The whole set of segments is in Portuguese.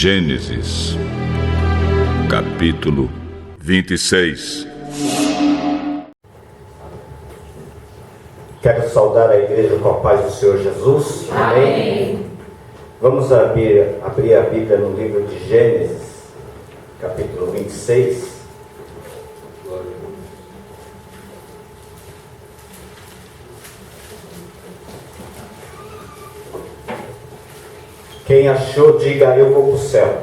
Gênesis, capítulo 26. Quero saudar a igreja com a paz do Senhor Jesus. Amém. Vamos abrir a Bíblia no livro de Gênesis, capítulo 26. Quem achou, diga: eu vou para o céu.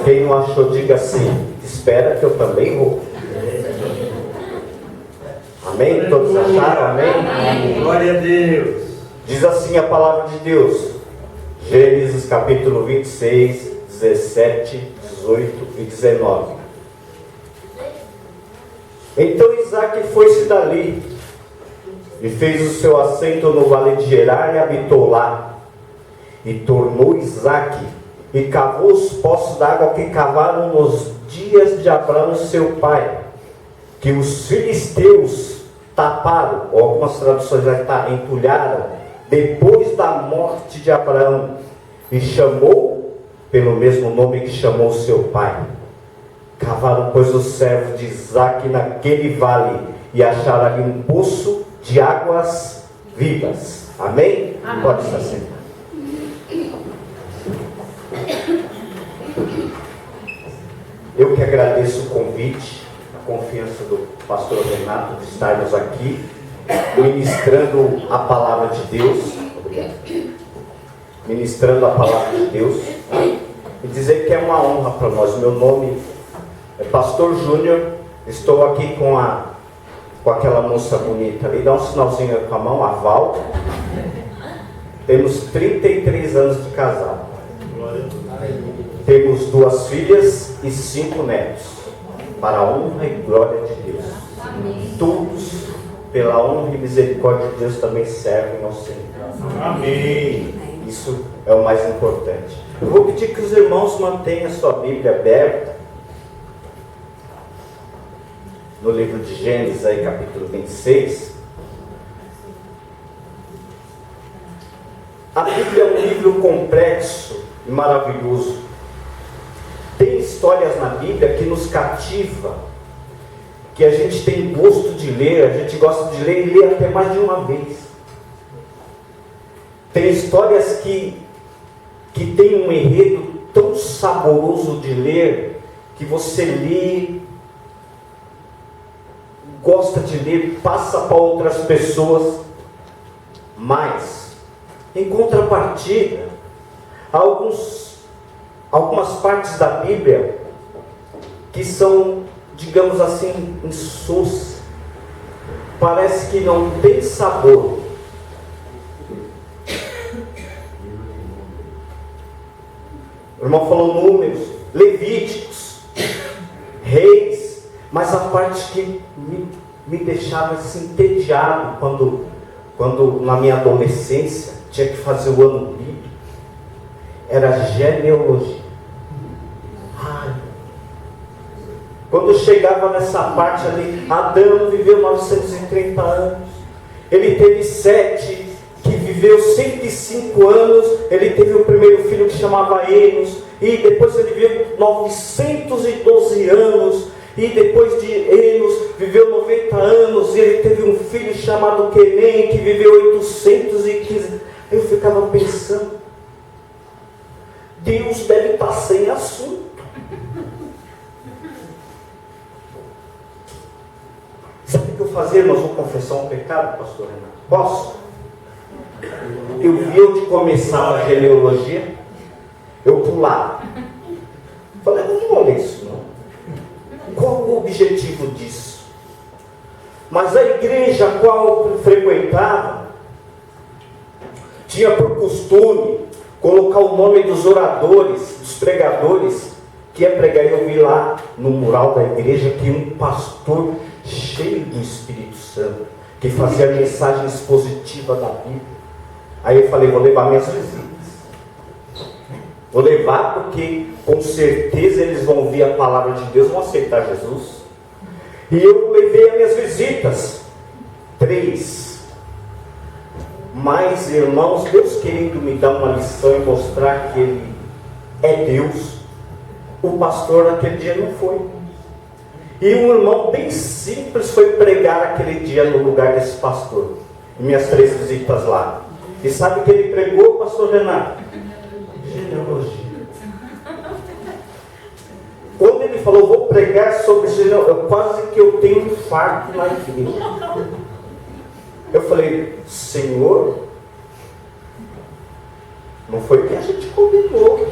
Quem não achou, diga assim: espera que eu também vou. Amém? Todos acharam? Amém? Glória a Deus. Diz assim a palavra de Deus, Gênesis capítulo 26, 17, 18 e 19. Então Isaque foi-se dali e fez o seu assento no vale de Gerar e habitou lá. E tornou Isaque e cavou os poços d'água que cavaram nos dias de Abraão seu pai, que os filisteus taparam, ou algumas traduções vai estar entulharam, depois da morte de Abraão, e chamou pelo mesmo nome que chamou seu pai. Cavaram, pois, os servos de Isaque naquele vale, e acharam ali um poço de águas vivas. Amém? Amém. Pode estar sentado. Eu que agradeço o convite, a confiança do pastor Renato de estarmos aqui ministrando a palavra de Deus. Obrigado. Ministrando a palavra de Deus e dizer que é uma honra para nós. Meu nome é Pastor Júnior. Estou aqui com aquela moça bonita ali. Dá um sinalzinho com a mão, a Val. Temos 33 anos de casado. Temos 2 filhas e 5 netos, para a honra e glória de Deus. Amém. Todos, pela honra e misericórdia de Deus, também servem ao Senhor. Amém. Isso é o mais importante. Eu vou pedir que os irmãos mantenham a sua Bíblia aberta no livro de Gênesis, aí, capítulo 26. A Bíblia é um livro complexo e maravilhoso. Tem histórias na Bíblia que nos cativa, que a gente tem gosto de ler, a gente gosta de ler e ler até mais de uma vez. Tem histórias que tem um enredo tão saboroso de ler, que você lê, gosta de ler, passa para outras pessoas, mas, em contrapartida, algumas partes da Bíblia que são, digamos assim, insossa, parece que não tem sabor. O irmão falou Números, Levíticos, Reis, mas a parte que me deixava assim entediado quando na minha adolescência tinha que fazer o ano bíblico, era genealogia. Quando chegava nessa parte ali, Adão viveu 930 anos, ele teve 7, que viveu 105 anos, ele teve o primeiro filho que chamava Enos, e depois ele viveu 912 anos, e depois de Enos viveu 90 anos, e ele teve um filho chamado Quenem, que viveu 815. Eu ficava pensando, Deus deve estar sem assunto. Sabe o que eu fazia, irmãos? Vou confessar um pecado, pastor Renato? Posso? Eu vi onde começava a genealogia, eu pulava. Falei, não vou ler isso não. Qual o objetivo disso? Mas a igreja a qual eu frequentava tinha por costume colocar o nome dos oradores, dos pregadores que ia pregar. Eu vi lá no mural da igreja que um pastor cheio do Espírito Santo, que fazia mensagem expositiva da Bíblia. Aí eu falei, vou levar minhas visitas. Vou levar porque com certeza eles vão ouvir a palavra de Deus, vão aceitar Jesus. E eu levei as minhas visitas, 3. Mas, irmãos, Deus querendo me dar uma lição e mostrar que Ele é Deus. O pastor naquele dia não foi. E um irmão bem simples foi pregar aquele dia no lugar desse pastor. Minhas 3 visitas lá. E sabe o que ele pregou, pastor Renato? Genealogia. Quando ele falou, vou pregar sobre genealogia, quase que eu tenho um infarto na igreja. Eu falei, Senhor, não foi o que a gente combinou.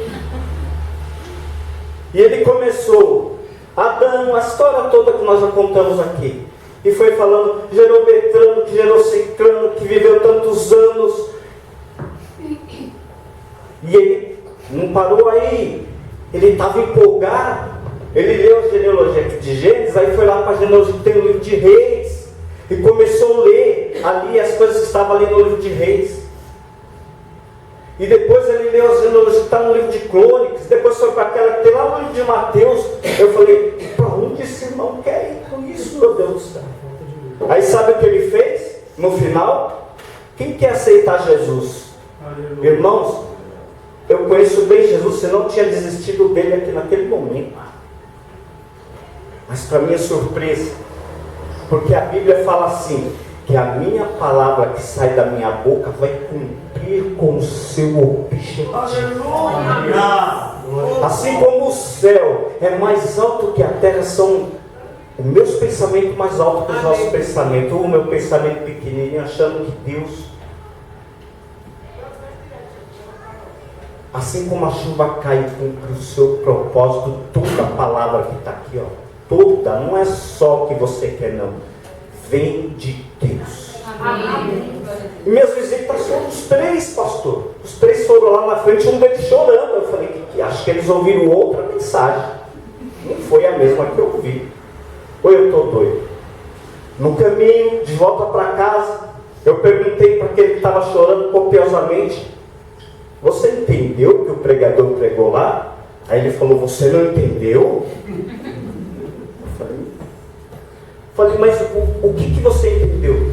E ele começou, Adão, a história toda que nós já contamos aqui. E foi falando, gerou Betrano, que gerou Cicrano, que viveu tantos anos. E ele não parou aí. Ele estava empolgado. Ele leu a genealogia de Gênesis, aí foi lá para a genealogia que tem o livro de Reis. E começou a ler ali as coisas que estavam ali no livro de Reis. E depois ele leu a genealogia que está no livro de Crônicas. Depois foi para aquela que tem lá no livro de Mateus. Eu falei, para onde esse irmão quer ir com isso, meu Deus do céu? Aí sabe o que ele fez? No final, quem quer aceitar Jesus? Aleluia. Irmãos, eu conheço bem Jesus, você não tinha desistido dele aqui naquele momento. Mas para minha surpresa, porque a Bíblia fala assim, que a minha palavra que sai da minha boca vai cumprir com o seu objetivo. Aleluia! Assim como o céu é mais alto que a terra, são os meus pensamentos mais altos que os nossos pensamentos. O meu pensamento pequenininho, achando que Deus... Assim como a chuva cai e cumpre o seu propósito, toda a palavra que está aqui, ó, toda, não é só o que você quer, não. Vem de Deus. Amém. E minhas visitas foram os 3, pastor. Os 3 foram lá na frente, um deles chorando. Eu falei, acho que eles ouviram outra mensagem. Não foi a mesma que eu ouvi. Ou eu estou doido? No caminho, de volta para casa, eu perguntei para aquele que estava chorando copiosamente, você entendeu o que o pregador pregou lá? Aí ele falou, você não entendeu? Eu falei, mas o que você entendeu?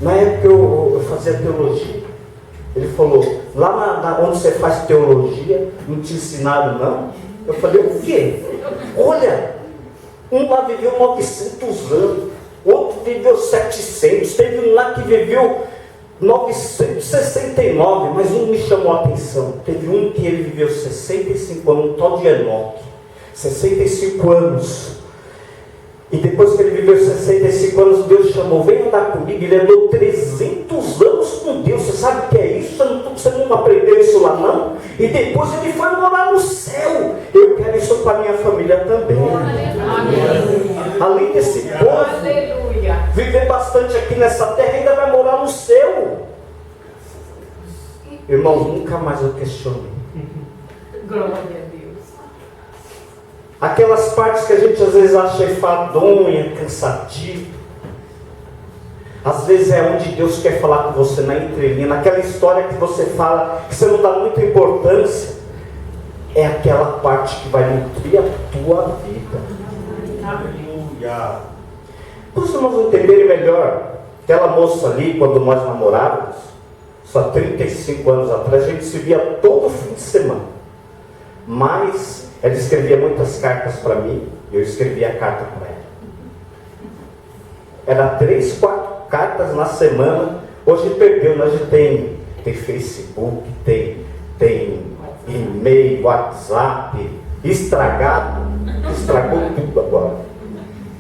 Na época eu fazia teologia. Ele falou, lá onde você faz teologia, não te ensinaram não? Eu falei, o quê? Olha, um lá viveu 900 anos, outro viveu 700, teve um lá que viveu 969, mas um me chamou a atenção. Teve um que ele viveu 65 anos, um tal de Enoque, 65 anos. E depois que ele viveu 65 anos, Deus chamou, vem andar comigo. Ele andou 300 anos com Deus. Você sabe o que é isso? Você não aprendeu isso lá não? E depois ele foi morar no céu. Eu quero isso para a minha família também. Aleluia. Além desse povo, aleluia, viver bastante aqui nessa terra, ainda vai morar no céu. Irmãos, nunca mais eu questionei. Glória a Deus. Aquelas partes que a gente às vezes acha enfadonha, cansativo, às vezes é onde Deus quer falar com você na entrelinha, naquela história que você fala, que você não dá muita importância, é aquela parte que vai nutrir a tua vida. Aleluia. Para os irmãos entenderem melhor, aquela moça ali, quando nós namorávamos, só 35 anos atrás, a gente se via todo fim de semana, mas ela escrevia muitas cartas para mim, eu escrevia a carta para ela. Era 3, 4 cartas na semana. Hoje perdeu, nós já tem Facebook, tem e-mail, WhatsApp, estragou tudo agora.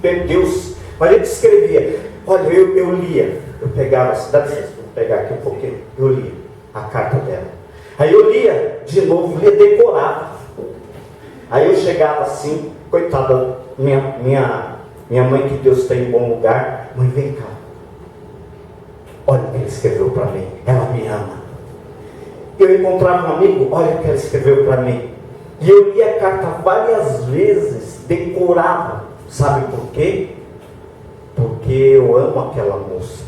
Perdeu-se. Mas ele escrevia, olha, eu lia, eu pegava, dá licença, vou pegar aqui um pouquinho, eu lia a carta dela. Aí eu lia de novo, decorava. Aí eu chegava assim, coitada, minha mãe, que Deus tem em bom lugar, mãe, vem cá. Olha o que ele escreveu para mim, ela me ama. Eu encontrava um amigo, olha o que ela escreveu para mim. E eu lia a carta várias vezes, decorava. Sabe por quê? Porque eu amo aquela moça.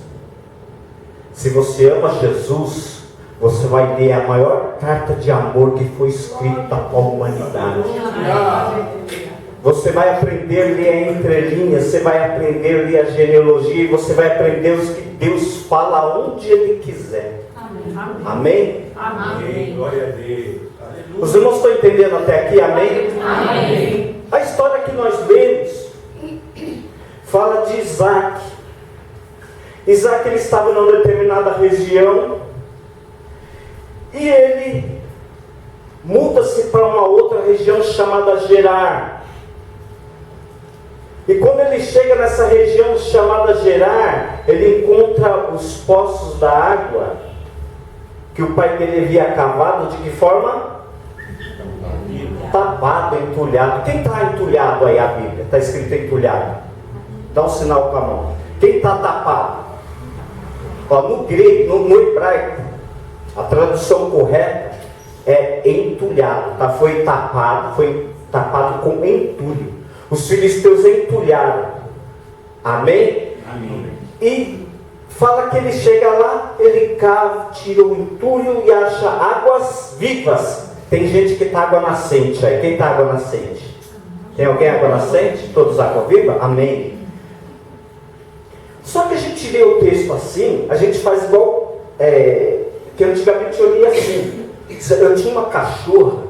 Se você ama Jesus, você vai ler a maior carta de amor que foi escrita para a humanidade. Você vai aprender a ler a entrelinha, você vai aprender a ler a genealogia, e você vai aprender os que Deus fala onde Ele quiser. Amém? Amém? Amém. Glória a Deus. Aleluia. Os irmãos estão entendendo até aqui? Amém? Amém. A história que nós lemos fala de Isaac. Isaac, ele estava numa determinada região e ele muda-se para uma outra região chamada Gerar. E quando ele chega nessa região chamada Gerar, ele encontra os poços da água que o pai dele havia cavado. De que forma? Tapado, entulhado. Quem está entulhado aí? A Bíblia está escrito entulhado. Dá um sinal com a mão. Quem está tapado? Ó, no grego, no hebraico, a tradução correta é entulhado, tá? Foi tapado com entulho. Os filisteus entulharam. Amém? Amém. E fala que ele chega lá, ele cava, tira o entulho e acha águas vivas. Tem gente que está água nascente aí. Quem está água nascente? Tem alguém água nascente? Todos água viva? Amém. Só que a gente lê o texto assim, a gente faz igual que antigamente eu lia assim. Eu tinha uma cachorra,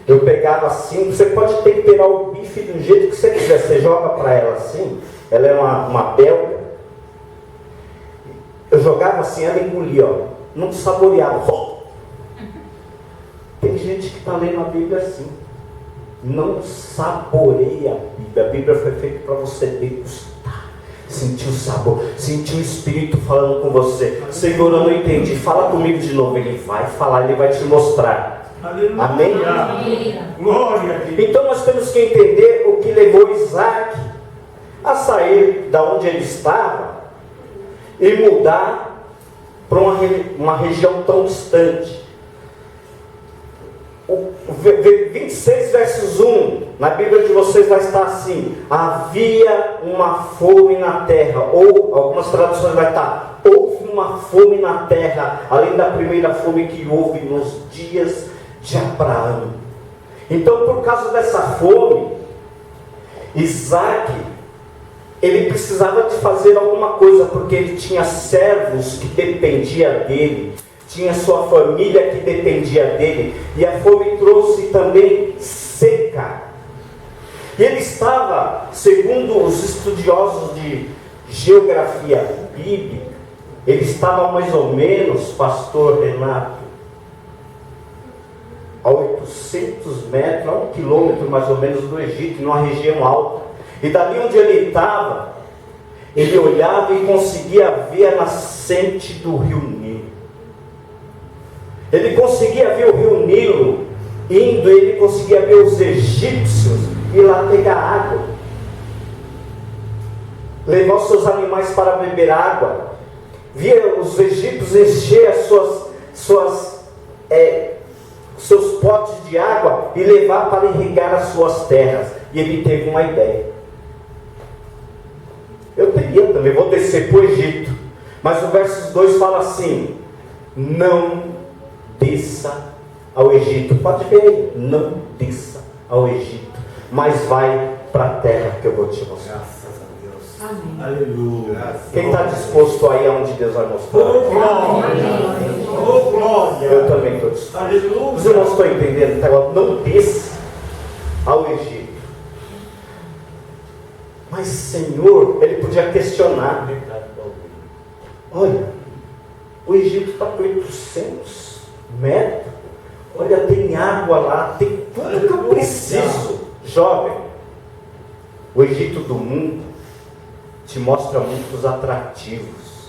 eu pegava assim, você pode temperar o bife do jeito que você quiser, você joga para ela assim, ela é uma belga, eu jogava assim, ela engolia, ó, não saboreava. Tem gente que está lendo a Bíblia assim, não saboreia a Bíblia foi feita para você degustar. Sentir o sabor, sentir o Espírito falando com você. Senhor, eu não entendi, fala comigo de novo. Ele vai falar, ele vai te mostrar. Aleluia. Amém? Glória a Deus. Então nós temos que entender o que levou Isaac a sair da onde ele estava e mudar para uma região tão distante. O 26 versos 1 na Bíblia de vocês vai estar assim: havia uma fome na terra, ou algumas traduções vai estar: houve uma fome na terra, além da primeira fome que houve nos dias de Abraão. Então, por causa dessa fome, Isaac, ele precisava de fazer alguma coisa, porque ele tinha servos que dependiam dele, tinha sua família que dependia dele, e a fome trouxe também seca. E ele estava, segundo os estudiosos de geografia bíblica, ele estava mais ou menos, pastor Renato, a 800 metros, a 1 quilômetro mais ou menos do Egito, numa região alta. E dali onde ele estava, ele olhava e conseguia ver a nascente do rio Nilo. Ele conseguia ver o rio Nilo indo, ele conseguia ver os egípcios ir lá pegar água, levar os seus animais para beber água, via os egípcios encher seus potes de água e levar para irrigar as suas terras. E ele teve uma ideia: eu teria também, vou descer para o Egito. Mas o verso 2 fala assim: não desça ao Egito. Pode ver aí, não desça ao Egito, mas vai para a terra que eu vou te mostrar. Graças a Deus. Amém. Aleluia. Quem está disposto aí aonde Deus vai mostrar? Oh, glória. Oh, glória. Eu também estou disposto. Aleluia. Os irmãos estão entendendo? Tá? Não desça ao Egito. Mas Senhor, ele podia questionar: olha, o Egito está com 800 metros, olha, tem água lá, tem tudo que eu preciso. Jovem, o Egito do mundo te mostra muitos atrativos.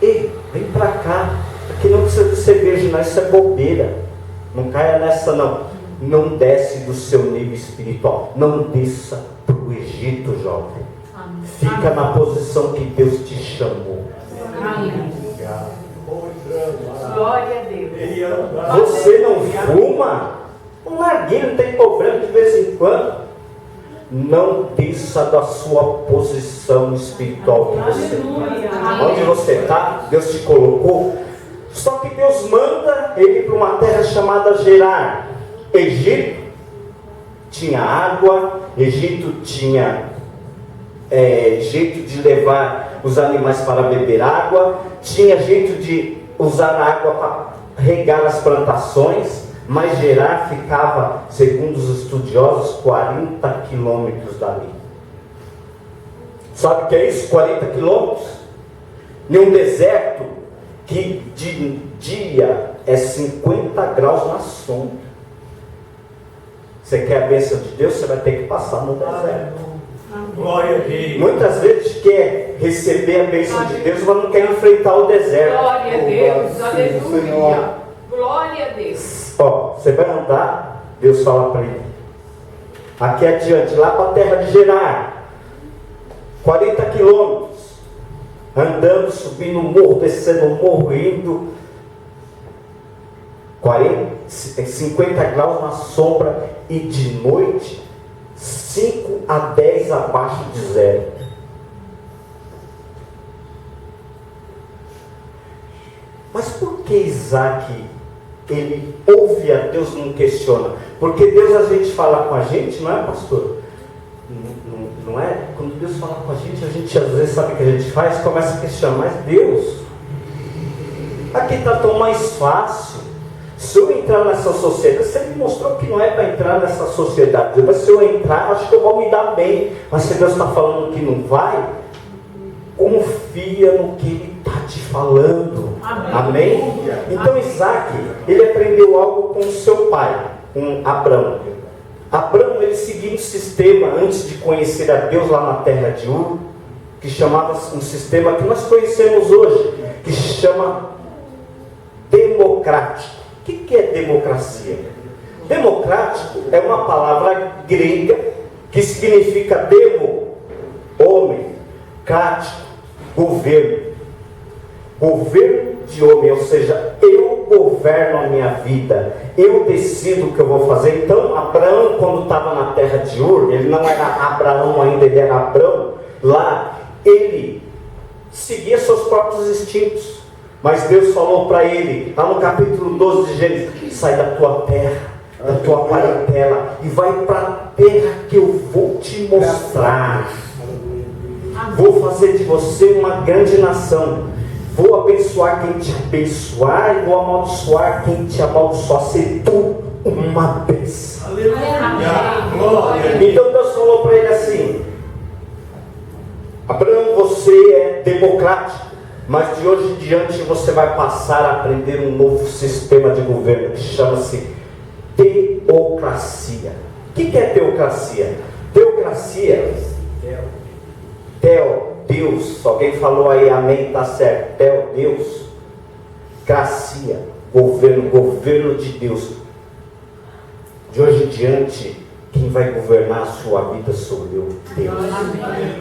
Ei, vem para cá, aqui não precisa de cerveja, não, isso é bobeira. Não caia nessa não. Não desce do seu nível espiritual. Não desça para o Egito, jovem. Amém. Fica na posição que Deus te chamou. Amém. Glória a Deus. Você não fuma? Um narguilho, não tem problema de vez em quando. Não desça da sua posição espiritual que você está. Onde você está, Deus te colocou. Só que Deus manda ele para uma terra chamada Gerar. Egito tinha água, Egito tinha jeito de levar os animais para beber água, tinha jeito de usar a água para regar as plantações, mas Gerar ficava, segundo os estudiosos, 40 quilômetros dali. Sabe o que é isso? 40 quilômetros? Num deserto que de dia é 50 graus na sombra. Você quer a bênção de Deus, você vai ter que passar no deserto. Glória a Deus. Muitas vezes quer receber a bênção de Deus, mas não quer enfrentar o deserto. Glória a Deus. Aleluia. Glória a Deus. Ó, você vai andar, Deus fala para ele. Aqui adiante, lá para a terra de Gerar. 40 quilômetros. Andando, subindo o morro, descendo o morro, indo. 50 graus na sombra e de noite 5 a 10 abaixo de zero. Mas por que Isaac, ele ouve a Deus e não questiona? Porque Deus, a gente fala com a gente, não é, pastor? Não é? Quando Deus fala com a gente às vezes sabe o que a gente faz? Começa a questionar, mas Deus, aqui está tão mais fácil. Se eu entrar nessa sociedade, você me mostrou que não é para entrar nessa sociedade, mas se eu entrar, acho que eu vou me dar bem. Mas se Deus está falando que não vai, confia no que Ele está te falando. Amém? Então Isaac, ele aprendeu algo com seu pai, com Abrão. Abrão, ele seguia um sistema, antes de conhecer a Deus lá na terra de Ur, que chamava um sistema que nós conhecemos hoje, que se chama democrático. O que é democracia? Democrático é uma palavra grega que significa demo, homem, crático, governo. Governo de homem, ou seja, eu governo a minha vida, eu decido o que eu vou fazer. Então, Abraão, quando estava na terra de Ur, ele não era Abraão ainda, ele era Abrão, lá, ele seguia seus próprios instintos. Mas Deus falou para ele, lá no capítulo 12 de Gênesis: sai da tua terra, da tua parentela, e vai para a terra que eu vou te mostrar. Vou fazer de você uma grande nação. Vou abençoar quem te abençoar, e vou amaldiçoar quem te amaldiçoar. Ser tu uma bênção. Então Deus falou para ele assim: Abraão, você é democrático, mas de hoje em diante você vai passar a aprender um novo sistema de governo que chama-se teocracia. O que é teocracia? Teocracia, Deus. Alguém falou aí, amém, está certo. Deus. Cracia, governo de Deus. De hoje em diante, quem vai governar a sua vida sou eu, Deus.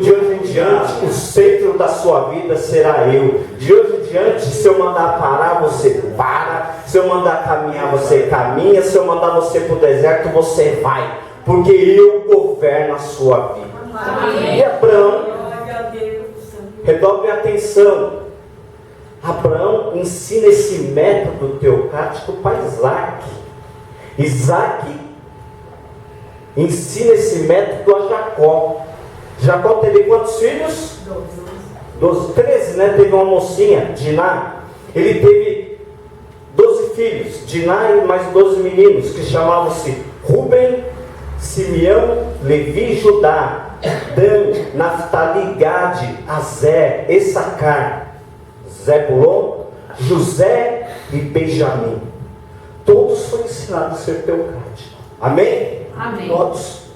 De hoje em diante, o centro da sua vida será eu. De hoje em diante, se eu mandar parar, você para. Se eu mandar caminhar, você caminha. Se eu mandar você para o deserto, você vai. Porque eu governo a sua vida. E Abraão, redobre a atenção. Abraão ensina esse método teocrático para Isaac. Isaac ensina esse método a Jacó. Jacó teve quantos filhos? 13, né? Teve uma mocinha, Diná. Ele teve 12 filhos, Diná e mais 12 meninos, que chamavam-se Ruben, Simeão, Levi e Judá, Dan, Naftali, Gade, Azer, Essacar, Zebulon, José e Benjamim. Todos foram ensinados a ser teocráticos. Amém? Amém. Todos.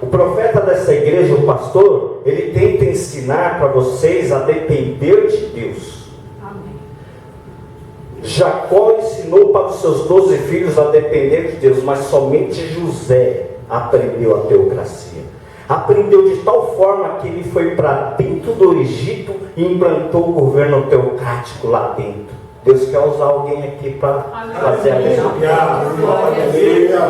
O profeta dessa igreja, o pastor, ele tenta ensinar para vocês a depender de Deus. Amém. Jacó ensinou para os seus 12 filhos a depender de Deus, mas somente José aprendeu a teocracia. Aprendeu de tal forma que ele foi para dentro do Egito e implantou o governo teocrático lá dentro. Deus quer usar alguém aqui para fazer a mesma coisa.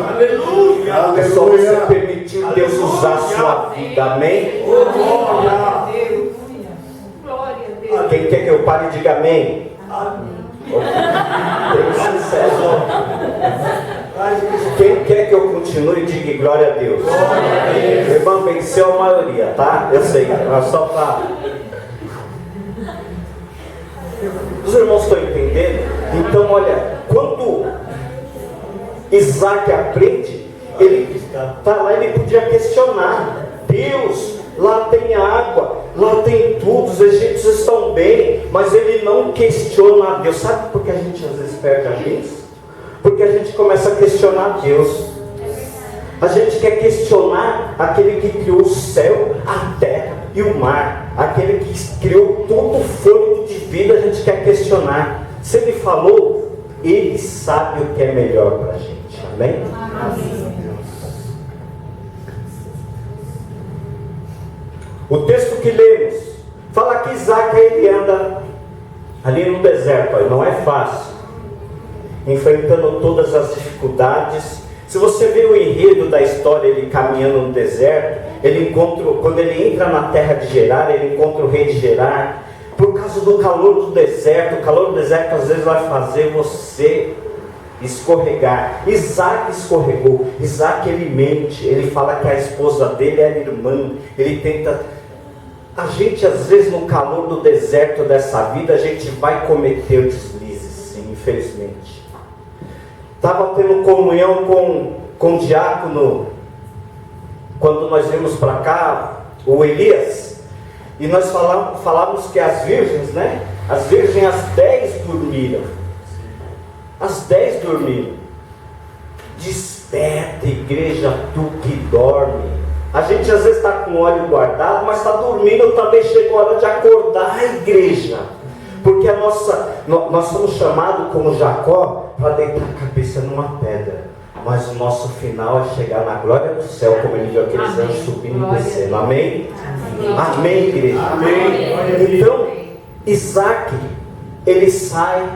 Aleluia. É só você permitir Deus usar a sua vida. Amém? Glória a Deus. Glória a Deus. Quem quer que eu pare, diga amém. Amém. Tem sincero. Quem quer que eu continue, diga glória a Deus. O irmão venceu a maioria, tá? Eu sei, mas só para... Os irmãos estão entendendo? Então, olha, quando Isaac aprende, ele está lá, ele podia questionar: Deus, lá tem água, lá tem tudo, os egípcios estão bem, mas ele não questiona a Deus. Sabe por que a gente às vezes perde a vez? Porque a gente começa a questionar Deus. A gente quer questionar aquele que criou o céu, a terra e o mar, aquele que criou todo o fôlego de vida. A gente quer questionar. Se ele falou, ele sabe o que é melhor para a gente. Amém? Amém. O texto que lemos fala que Isaac ele anda ali no deserto, não é fácil, enfrentando todas as dificuldades. Se você vê o enredo da história, ele caminhando no deserto, ele encontra, quando ele entra na terra de Gerar, ele encontra o rei de Gerar. Por causa do calor do deserto, o calor do deserto às vezes vai fazer você escorregar. Isaac escorregou. Isaac ele mente, ele fala que a esposa dele é irmã, ele tenta... A gente às vezes no calor do deserto dessa vida, a gente vai cometer deslizes, sim, infelizmente. Estava tendo comunhão com o diácono, quando nós vimos para cá, o Elias, e nós falávamos que as virgens, né? As virgens, as 10 dormiram. As 10 dormiram. Desperta, igreja, tu que dorme. A gente às vezes está com o olho guardado, mas está dormindo também. Chegou a hora de acordar a igreja. Porque nós somos chamados como Jacó para deitar a cabeça numa pedra. Mas o nosso final é chegar na glória do céu, como ele viu aqueles anjos subindo e descendo. Amém? Amém, igreja. Amém. Então, Isaac, ele sai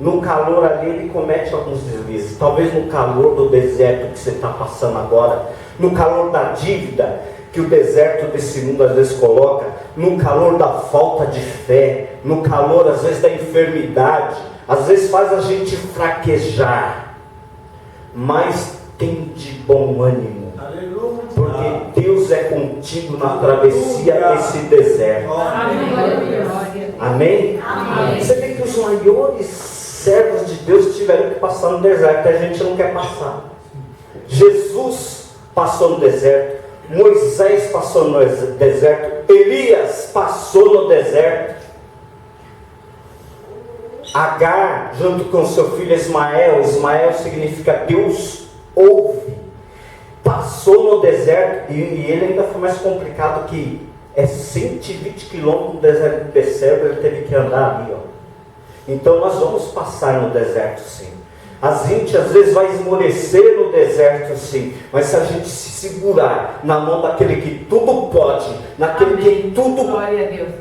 no calor ali, ele comete alguns deslizes. Talvez no calor do deserto que você está passando agora, no calor da dívida que o deserto desse mundo às vezes coloca, no calor da falta de fé, no calor às vezes da enfermidade, às vezes faz a gente fraquejar. Mas tem de bom ânimo, porque Deus é contigo na travessia desse deserto. Amém? Amém? Você vê que os maiores servos de Deus tiveram que passar no deserto, que a gente não quer passar. Jesus passou no deserto, Moisés passou no deserto, Elias passou no deserto, Agar junto com seu filho Ismael, Ismael significa Deus ouve, passou no deserto, e ele ainda foi mais complicado, que é 120 quilômetros no deserto do deserto, ele teve que andar ali, ó. Então nós vamos passar no deserto, sim. A gente às vezes vai esmorecer no deserto, sim, mas se a gente se segurar na mão daquele que tudo pode, naquele que tudo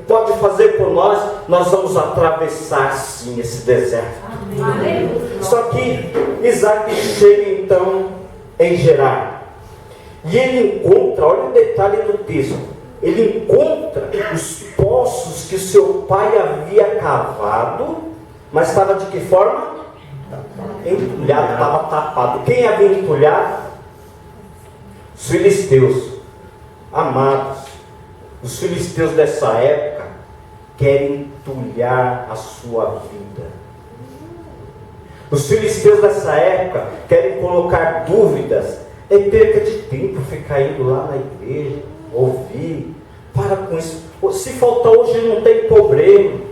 pode fazer por nós, nós vamos atravessar sim esse deserto. Amém. Só que Isaac chega então em Gerar, e ele encontra, olha o detalhe do texto, ele encontra os poços que o seu pai havia cavado, mas estava de que forma? Entulhado, estava tapado. Quem havia entulhado? Os filisteus. Amados, os filisteus dessa época querem entulhar a sua vida. Os filisteus dessa época querem colocar dúvidas. É perca de tempo ficar indo lá na igreja, ouvir. Para com isso. Se faltar hoje não tem problema.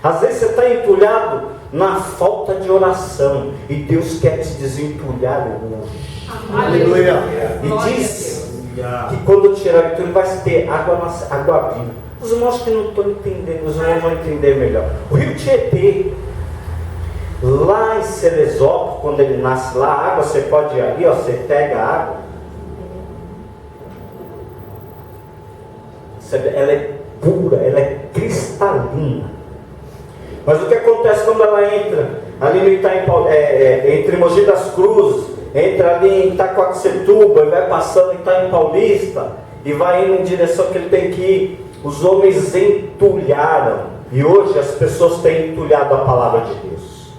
Às vezes você está entulhado na falta de oração, e Deus quer te desentulhar hoje. Aleluia. E diz que quando tirar o entulho vai ter água viva. Os irmãos que não estão entendendo, os irmãos vão entender melhor. O rio Tietê, lá em Ceresópolis, quando ele nasce lá, a água, você pode ir ali, ó, você pega a água, ela é pura, ela é cristalina. Mas o que acontece quando ela entra ali no Itaim, entre Mogi das Cruzes, entra ali em Itacoaxetuba, e vai passando em Itaim Paulista, e vai indo em direção que ele tem que ir? Os homens entulharam, e hoje as pessoas têm entulhado a palavra de Deus.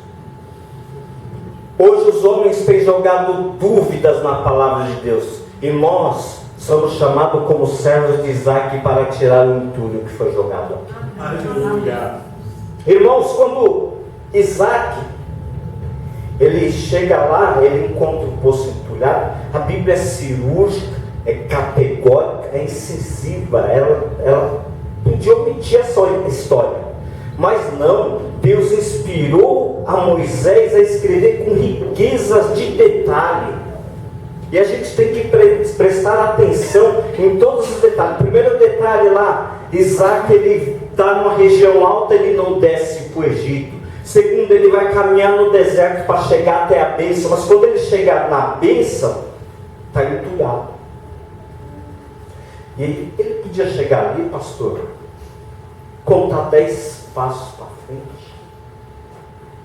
Hoje os homens têm jogado dúvidas na palavra de Deus. E nós somos chamados como servos de Isaac para tirar o entulho que foi jogado aqui. Aleluia. Irmãos, quando Isaac ele chega lá, ele encontra o poço entulhado, a Bíblia é cirúrgica, é categórica, é incisiva. Ela podia omitir essa história, mas não. Deus inspirou a Moisés a escrever com riquezas de detalhe. E a gente tem que prestar atenção em todos os detalhes. Primeiro detalhe lá, Isaac ele está numa região alta, ele não desce para o Egito. Segundo, ele vai caminhar no deserto para chegar até a bênção. Mas quando ele chegar na bênção, está entulhado. E ele podia chegar ali, pastor, contar 10 passos para frente,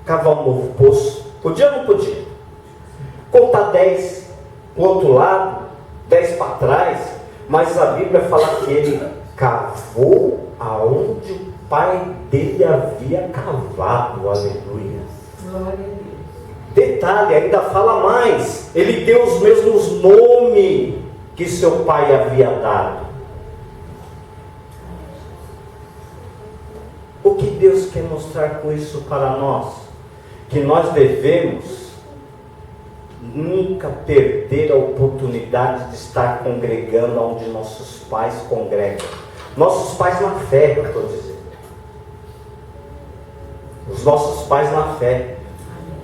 cavar um novo poço. Podia ou não podia? Contar 10 para o outro lado, 10 para trás. Mas a Bíblia fala que ele cavou aonde o pai dele havia cavado. Aleluia. Glória a Deus. Detalhe, ainda fala mais. Ele deu os mesmos nomes que seu pai havia dado. O que Deus quer mostrar com isso para nós? Que nós devemos nunca perder a oportunidade de estar congregando onde nossos pais congregam. Nossos pais na fé, eu estou dizendo. Os nossos pais na fé.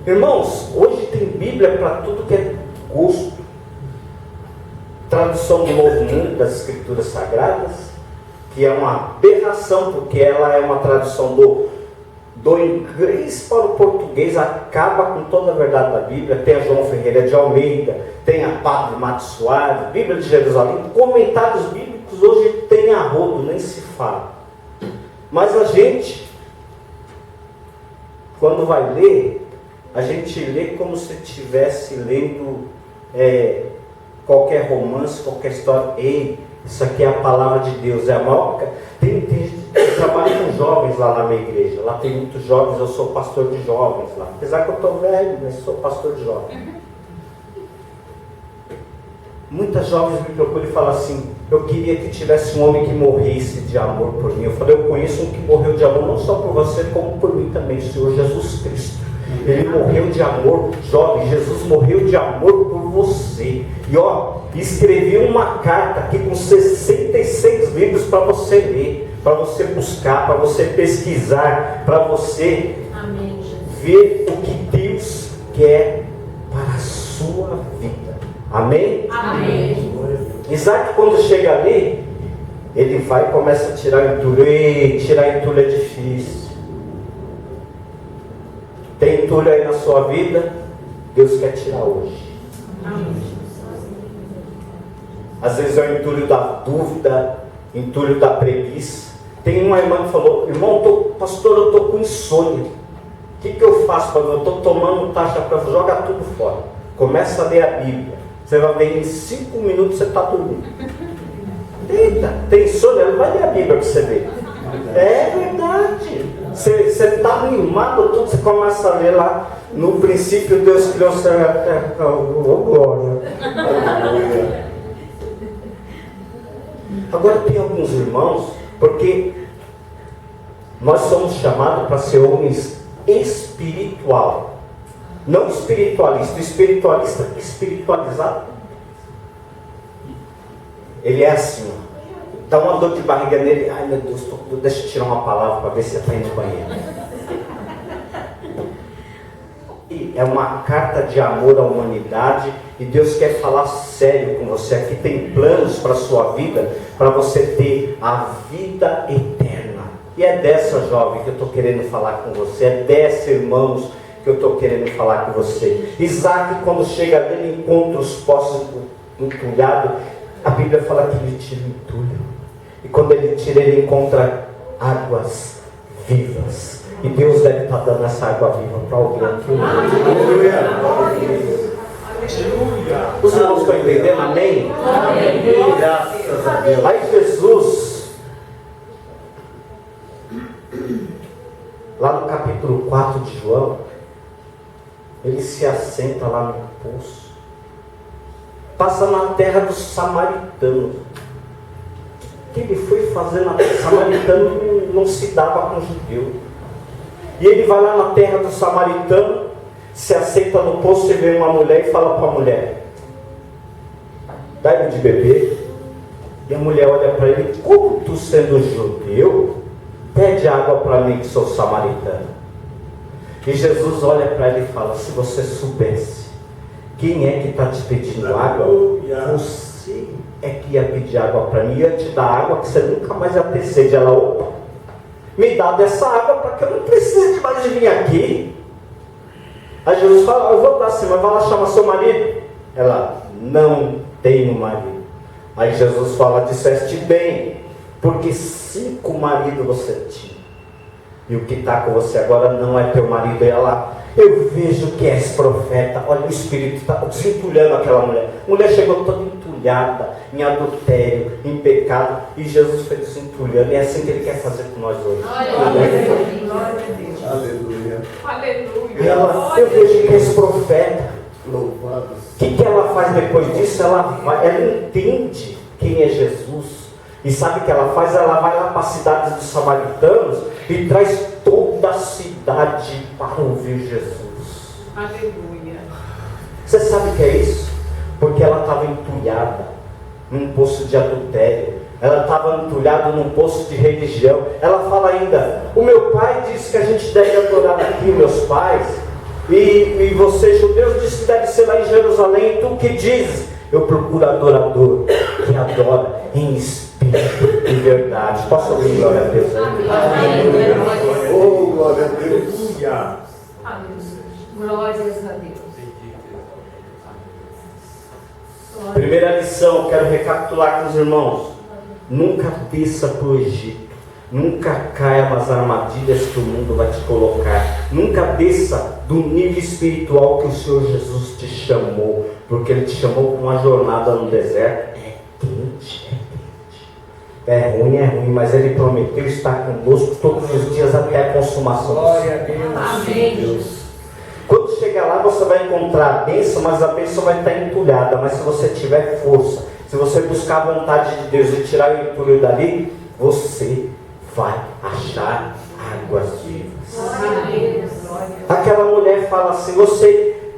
Irmãos, hoje tem Bíblia para tudo que é gosto. Tradução do Novo Mundo das Escrituras Sagradas, que é uma aberração, porque ela é uma tradução do inglês para o português, acaba com toda a verdade da Bíblia. Tem a João Ferreira de Almeida, tem a Padre Mato Soares, Bíblia de Jerusalém, comentários bíblicos hoje tem a rodo, nem se fala. Mas a gente, quando vai ler, a gente lê como se estivesse lendo qualquer romance, qualquer história. Ei, isso aqui é a palavra de Deus, é a maior. Eu trabalho com jovens lá na minha igreja. Lá tem muitos jovens, eu sou pastor de jovens lá. Apesar que eu estou velho, mas sou pastor de jovens. Muitas jovens me procuram e falam assim: eu queria que tivesse um homem que morresse de amor por mim. Eu falei: eu conheço um que morreu de amor não só por você, como por mim também, o Senhor Jesus Cristo. Ele morreu de amor, jovem, Jesus morreu de amor por você. E escrevi uma carta aqui com 66 livros para você ler, para você buscar, para você pesquisar, para você ver o que Deus quer para a sua vida. Amém? Amém. Isaac, quando chega ali, ele vai e começa a tirar entulho. E tirar entulho é difícil. Tem entulho aí na sua vida? Deus quer tirar hoje. Amém. Às vezes é o entulho da dúvida, entulho da preguiça. Tem uma irmã que falou: irmão, pastor, eu estou com insônia. O que eu faço? Eu estou tomando taxa para jogar tudo fora. Começa a ler a Bíblia. Você vai ver, em 5 minutos você está dormindo. Eita, tem insônia? Não vai ler a Bíblia para você ver. É verdade. Você está animado, tudo, você começa a ler lá. No princípio Deus criou o céu e a terra. Glória. Agora tem alguns irmãos, porque nós somos chamados para ser homens espiritual, não espiritualista. Espiritualista espiritualizado, ele é assim, dá uma dor de barriga nele. Ai meu Deus, deixa eu tirar uma palavra para ver se está indo no banheiro. E é uma carta de amor à humanidade. E Deus quer falar sério com você. Aqui tem planos para a sua vida, para você ter a vida eterna. E é dessa, jovem, que eu estou querendo falar com você. É dessa, irmãos, que eu estou querendo falar com você. Isaac, quando chega ali, ele encontra os poços entulhados. A Bíblia fala que ele tira o entulho. E quando ele tira, ele encontra águas vivas. E Deus deve estar dando essa água viva para alguém aqui. Os irmãos estão entendendo? Amém? Graças a Deus. Aí Jesus, lá no capítulo 4 de João, ele se assenta lá no poço. Passa na terra dos samaritanos. O que ele foi fazer na terra? Samaritano não se dava com judeu. E ele vai lá na terra do samaritano, se assenta no poço e vê uma mulher e fala para a mulher: dá-me de beber. E a mulher olha para ele: como tu sendo judeu, pede água para mim que sou samaritano? E Jesus olha para ele e fala: se você soubesse quem é que está te pedindo água, você é que ia pedir água para mim, ia te dar água que você nunca mais ia ter sede. Ela: opa, me dá dessa água para que eu não precise mais de vir aqui. Aí Jesus fala: eu vou dar sim, mas vai lá chamar seu marido. Ela: não tenho marido. Aí Jesus fala: disseste bem, porque 5 maridos você tinha, e o que está com você agora não é teu marido. E ela: eu vejo que és profeta. Olha, o Espírito está se entulhando aquela mulher. A mulher chegou toda entulhada, em adultério, em pecado, e Jesus foi desentulhando. E é assim que Ele quer fazer com nós hoje. Aleluia. Aleluia. E ela: eu vejo que és profeta. Louvado. O que ela faz depois disso? Ela entende quem é Jesus. E sabe o que ela faz? Ela vai lá para as cidades dos samaritanos e traz toda a cidade para ouvir Jesus. Aleluia. Você sabe o que é isso? Porque ela estava entulhada num poço de adultério. Ela estava entulhada num poço de religião. Ela fala ainda: o meu pai disse que a gente deve adorar aqui, meus pais. E você, judeus, disse que deve ser lá em Jerusalém. E tu que dizes? Eu procuro adorador que adora em espírito e verdade. Posso ouvir glória a Deus? Oh, glória a Deus. Glórias a Deus. Primeira lição, quero recapitular com os irmãos: nunca desça para o Egito, nunca caia nas armadilhas que o mundo vai te colocar, nunca desça do nível espiritual que o Senhor Jesus te chamou, porque Ele te chamou para uma jornada no deserto. É quente, é ruim, mas Ele prometeu estar conosco todos os dias até a consumação do século. Amém. Quando chegar lá, você vai encontrar a bênção, mas a bênção vai estar entulhada. Mas se você tiver força, se você buscar a vontade de Deus e tirar o entulho dali, você vai achar águas vivas. Aquela mulher fala assim: você,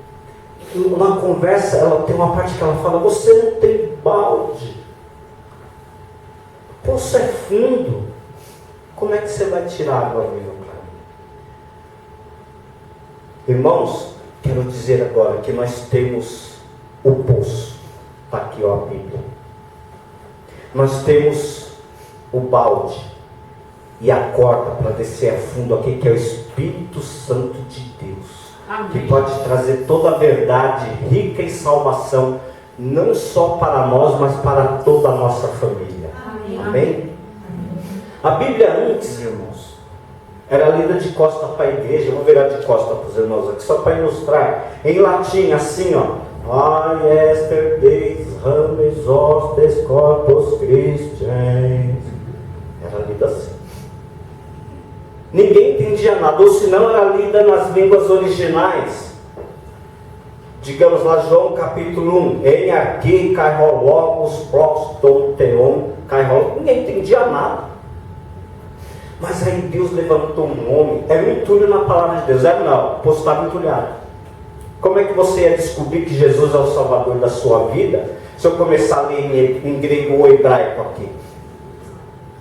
na conversa, ela tem uma parte que ela fala: você não tem balde, o poço é fundo, como é que você vai tirar água viva para mim? Irmãos, quero dizer agora que nós temos o poço. Está aqui, ó, a Bíblia. Nós temos o balde e a corda para descer a fundo aqui, que é o Espírito Santo de Deus. Amém. Que pode trazer toda a verdade rica em salvação, não só para nós, mas para toda a nossa família. Amém. Amém? A Bíblia antes, irmãos, era lida de costa para a igreja. Eu vou virar de costa para os irmãos aqui, só para ilustrar. Em latim, assim, ó: Ai, yesterdays, rames, hostes, corpus Christians. Era lida assim. Ninguém entendia nada, ou se não era lida nas línguas originais. Digamos lá, João capítulo 1: em aqui, kairologos, proston, teon, kairol. Ninguém entendia nada. Mas aí Deus levantou um homem. Era um entulho na palavra de Deus. Era não, o poço estava entulhado. Como é que você ia descobrir que Jesus é o Salvador da sua vida se eu começar a ler em grego ou hebraico aqui?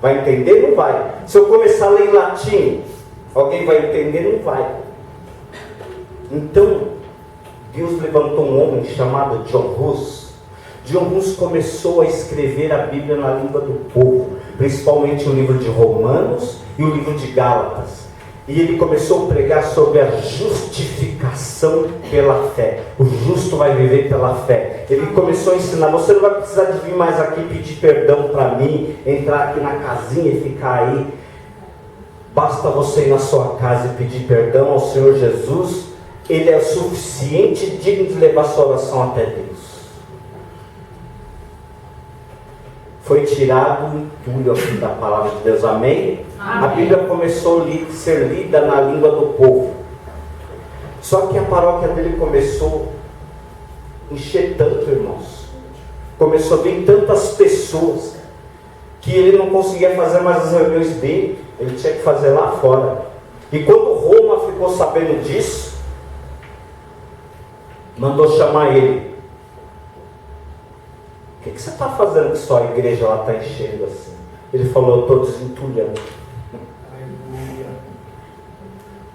Vai entender? Não vai. Se eu começar a ler em latim, alguém vai entender? Não vai. Então, Deus levantou um homem chamado John Hus. John Hus começou a escrever a Bíblia na língua do povo, principalmente o livro de Romanos e o livro de Gálatas. E ele começou a pregar sobre a justificação pela fé. O justo vai viver pela fé. Ele começou a ensinar: você não vai precisar de vir mais aqui pedir perdão para mim, entrar aqui na casinha e ficar aí. Basta você ir na sua casa e pedir perdão ao Senhor Jesus. Ele é o suficiente e digno de levar sua oração até Deus. Foi tirado o entulho aqui da palavra de Deus. Amém? Amém. A Bíblia começou a ser lida na língua do povo. Só que a paróquia dele começou a encher tanto, irmãos. Começou a vir tantas pessoas que ele não conseguia fazer mais as reuniões dele. Ele tinha que fazer lá fora. E quando Roma ficou sabendo disso, mandou chamar ele. O que você está fazendo que só a igreja lá está enchendo assim? Ele falou, eu estou desentulhando.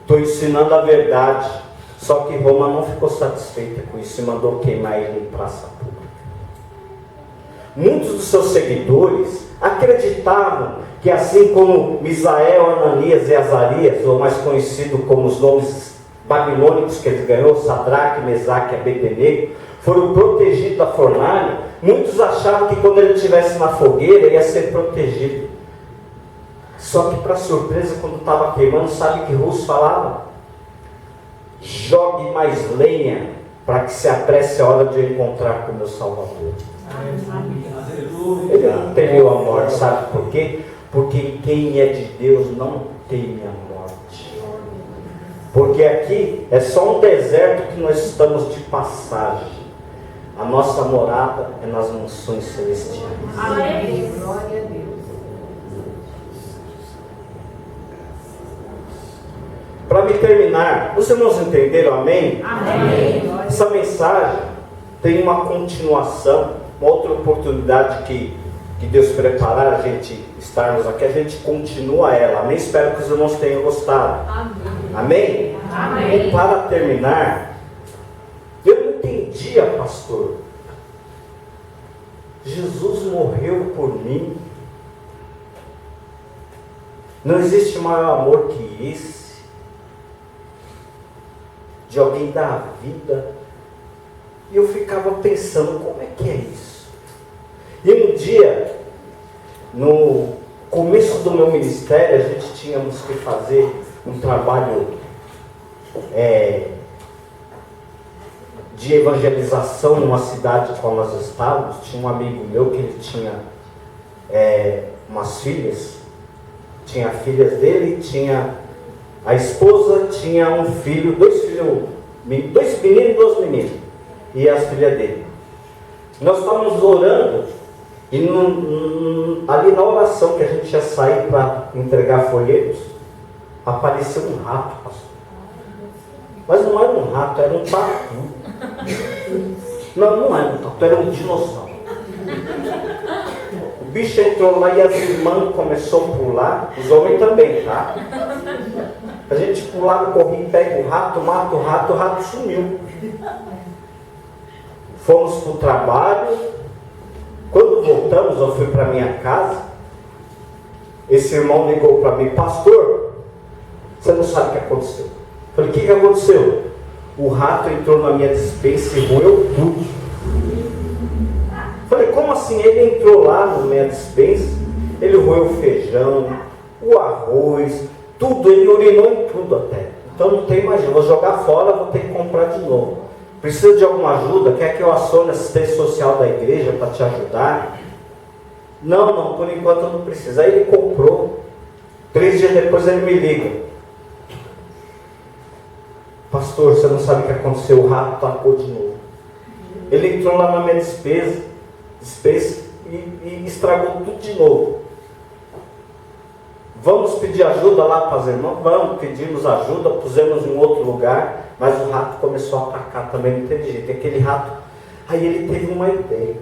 Estou ensinando a verdade. Só que Roma não ficou satisfeita com isso e mandou queimar ele em praça pública. Muitos dos seus seguidores acreditavam que assim como Misael, Ananias e Azarias, ou mais conhecido como os nomes babilônicos que ele ganhou, Sadraque, Mesaque e Abednego, foram protegidos da fornalha, muitos achavam que quando ele estivesse na fogueira, ele ia ser protegido. Só que, para surpresa, quando estava queimando, sabe que Russo falava? Jogue mais lenha, para que se apresse a hora de eu encontrar com o meu Salvador. Ele não temeu a morte, sabe por quê? Porque quem é de Deus não teme a morte. Porque aqui é só um deserto que nós estamos de passagem. A nossa morada é nas mansões celestiais. Amém. Glória a Deus. Para me terminar, os irmãos entenderam, amém? Amém. Essa mensagem tem uma continuação, uma outra oportunidade que Deus preparar a gente estarmos aqui, a gente continua ela, amém? Espero que os irmãos tenham gostado. Amém? Amém. E para terminar, eu não entendia, pastor. Jesus morreu por mim. Não existe maior amor que esse. De alguém dar a vida. E eu ficava pensando, como é que é isso? E um dia, no começo do meu ministério, a gente tínhamos que fazer um trabalho de evangelização numa cidade qual nós estávamos. Tinha um amigo meu que ele tinha umas filhas. Tinha filhas dele, tinha a esposa, tinha um filho, dois meninos e duas meninas. E as filhas dele. Nós estávamos orando e ali na oração que a gente ia sair para entregar folhetos, apareceu um rato, pastor. Mas não era um rato, era um tatu. Não era um tatu, era um dinossauro. O bicho entrou lá e as irmãs começaram a pular, os homens também, tá? A gente pulava, corria, pega o rato, mata o rato sumiu. Fomos para o trabalho. Quando voltamos, eu fui para minha casa. Esse irmão ligou para mim, pastor, você não sabe o que aconteceu. Eu falei, o que aconteceu? O rato entrou na minha despensa e roeu tudo. Eu falei, como assim? Ele entrou lá na minha despensa, ele roeu o feijão, o arroz, tudo, ele urinou em tudo até. Então não tem mais, vou jogar fora, vou ter que comprar de novo. Precisa de alguma ajuda? Quer que eu acione a assistência social da igreja para te ajudar? Não, por enquanto eu não preciso. Aí ele comprou. 3 dias depois ele me liga. Pastor, você não sabe o que aconteceu, o rato tacou de novo. Ele entrou lá na minha despensa e estragou tudo de novo. Vamos pedir ajuda lá para as irmãs? Vamos, pedimos ajuda, pusemos em outro lugar, mas o rato começou a atacar também, não teve jeito. Aquele rato, aí ele teve uma ideia.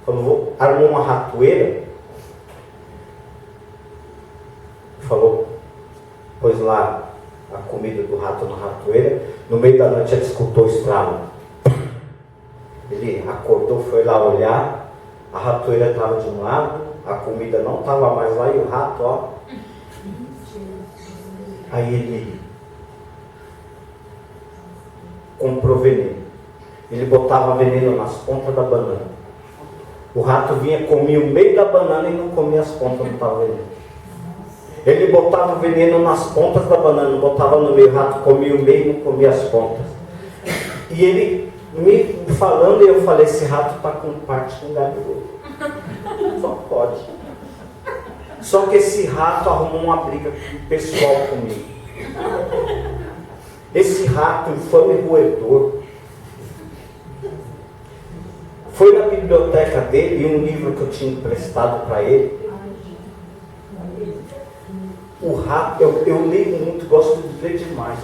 Armou uma ratoeira, falou, pôs lá a comida do rato na ratoeira, no meio da noite ele escutou o estralo. Ele acordou, foi lá olhar, a ratoeira estava de um lado, a comida não estava mais lá e o rato, ó. Aí ele comprou veneno. Ele botava veneno nas pontas da banana. O rato vinha, comia o meio da banana e não comia as pontas, não estava veneno. Ele botava veneno nas pontas da banana, botava no meio, o rato comia o meio e não comia as pontas. E ele me falando, e eu falei, esse rato está com parte com gabiroto. Só pode. Só que esse rato arrumou uma briga pessoal comigo. Esse rato infame e roedor foi na biblioteca dele e um livro que eu tinha emprestado para ele. O rato, eu leio muito, gosto de ler demais.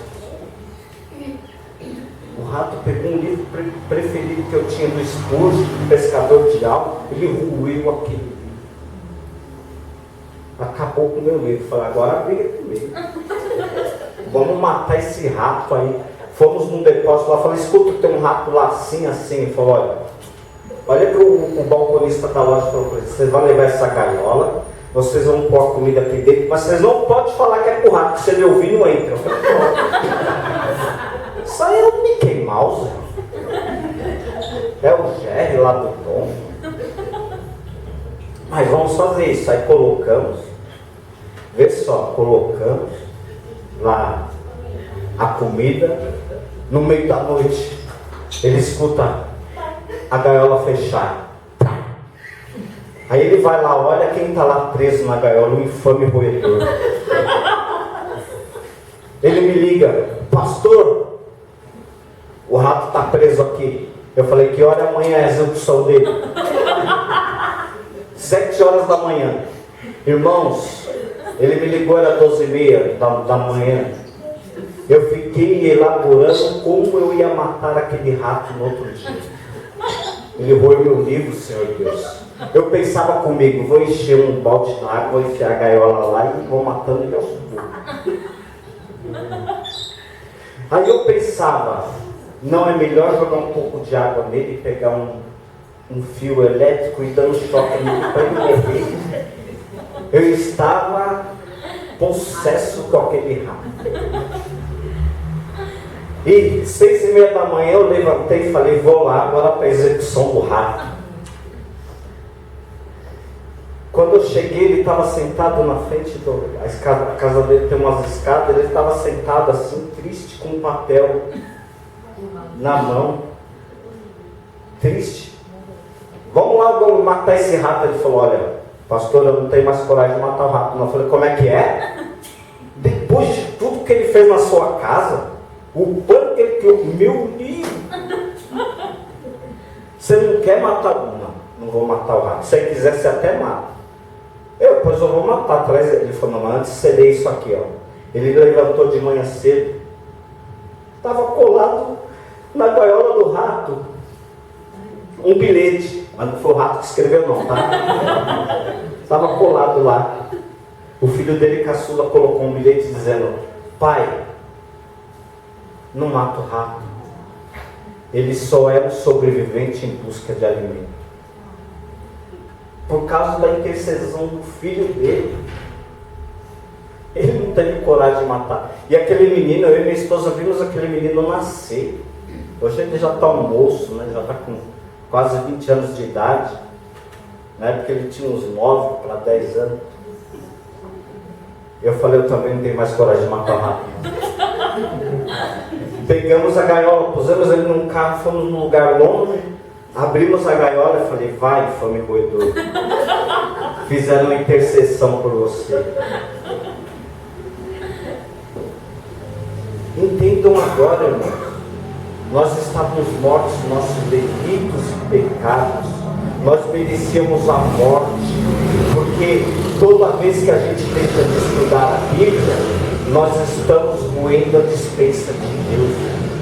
O rato pegou um livro preferido que eu tinha do Spurgeon, Pescador de Alma, ele ruiu aquele livro. Acabou com o meu livro. Falei, agora briga comigo. Vamos matar esse rato aí. Fomos num depósito lá, falei, escuta, tem um rato lá assim, assim. Ele falou, olha que o balconista da loja falou para eles, vocês vão levar essa gaiola, vocês vão pôr a comida aqui dentro, mas vocês não podem falar que é pro rato, se ele ouvir não entra. Eu falei, não. Isso aí é o Mickey Mouse. É o Jerry lá do Tom. Mas vamos fazer isso. Aí colocamos, vê só, colocamos lá a comida, no meio da noite, ele escuta a gaiola fechar. Aí ele vai lá, olha quem está lá preso na gaiola, um infame roedor. Ele me liga, pastor, o rato está preso aqui. Eu falei, que hora amanhã é a execução dele? 7 horas da manhã. Irmãos, ele me ligou, era 12h30 da manhã. Eu fiquei elaborando como eu ia matar aquele rato no outro dia. Ele roeu meu livro, Senhor Deus. Eu pensava comigo, vou encher um balde de água, vou enfiar a gaiola lá e vou matando ele aos poucos. Aí eu pensava, não é melhor jogar um pouco de água nele e pegar um fio elétrico e dando choque nele para ele morrer. Eu estava possesso com aquele rato. E 6h30 da manhã eu levantei e falei, vou lá agora para a execução do rato. Quando eu cheguei, ele estava sentado na frente a casa dele tem umas escadas, ele estava sentado assim, triste, com um papel na mão. Triste. Vamos lá, vamos matar esse rato. Ele falou, olha, pastor, eu não tenho mais coragem de matar o rato. Eu falei, como é que é? Depois de tudo que ele fez na sua casa, o pano que ele criou, meu livro. Você não quer matar? Não vou matar o rato. Se ele quiser, você até mata. Pois eu vou matar. Atrás ele falou, não, antes você lê isso aqui, ó. Ele levantou de manhã cedo. Estava colado na gaiola do rato um bilhete. Mas não foi o rato que escreveu não, tá? Estava colado lá. O filho dele, caçula, colocou um bilhete dizendo, pai, não mata o rato. Ele só é um sobrevivente em busca de alimento. Por causa da intercessão do filho dele, ele não teve coragem de matar. E aquele menino, eu e minha esposa vimos aquele menino nascer. Hoje ele já está um moço, né? Já está com quase 20 anos de idade. Na época ele tinha uns 9 para 10 anos. Eu falei, eu também não tenho mais coragem de matar o rato. Pegamos a gaiola, pusemos ele num carro, fomos num lugar longe, abrimos a gaiola e falei, vai, infame roedor. Fizeram uma intercessão por você. Entendam agora, irmãos. Nós estávamos mortos, nossos delitos e pecados. Nós merecíamos a morte. Porque toda vez que a gente deixa de estudar a Bíblia, nós estamos moendo a dispensa de Deus.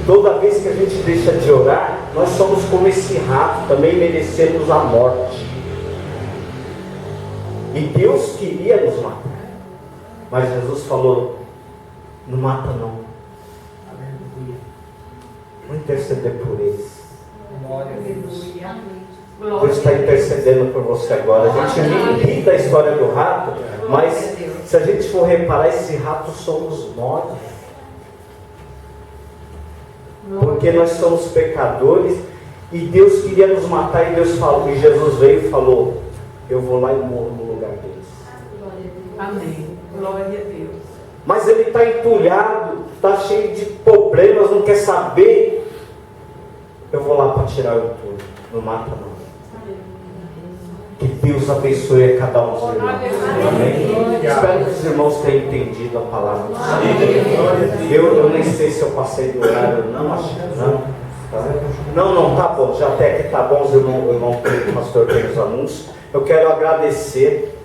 Toda vez que a gente deixa de orar, nós somos como esse rato, também merecemos a morte. E Deus queria nos matar. Mas Jesus falou, não mata não. Vou interceder por eles. Deus está intercedendo por você agora. A gente ri da história do rato, mas se a gente for reparar, esse rato somos nós. Porque nós somos pecadores e Deus queria nos matar e Deus falou, e Jesus veio e falou, eu vou lá e morro no lugar deles. Amém. Glória a Deus. Mas ele está entulhado, está cheio de problemas, não quer saber. Eu vou lá para tirar o entulho. Não mata não. Que Deus abençoe a cada um dos irmãos. Amém? Espero que os irmãos tenham entendido a palavra do Senhor. Eu nem sei se eu passei do horário, não, acho que não. Não, tá bom, já até que tá bom, os irmãos, o pastor tem os anúncios. Eu quero agradecer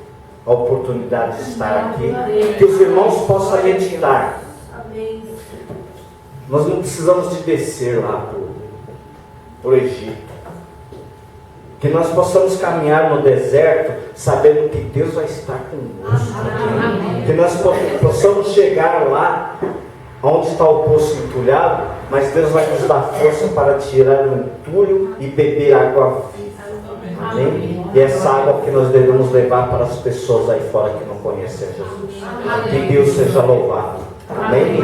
a oportunidade de estar aqui, que os irmãos possam meditar. Nós não precisamos de descer lá para o Egito. Que nós possamos caminhar no deserto sabendo que Deus vai estar conosco. Que nós possamos chegar lá onde está o poço entulhado, mas Deus vai nos dar força para tirar o entulho e beber água viva. Amém? E essa água que nós devemos levar para as pessoas aí fora que não conhecem Jesus. Que Deus seja louvado. Amém?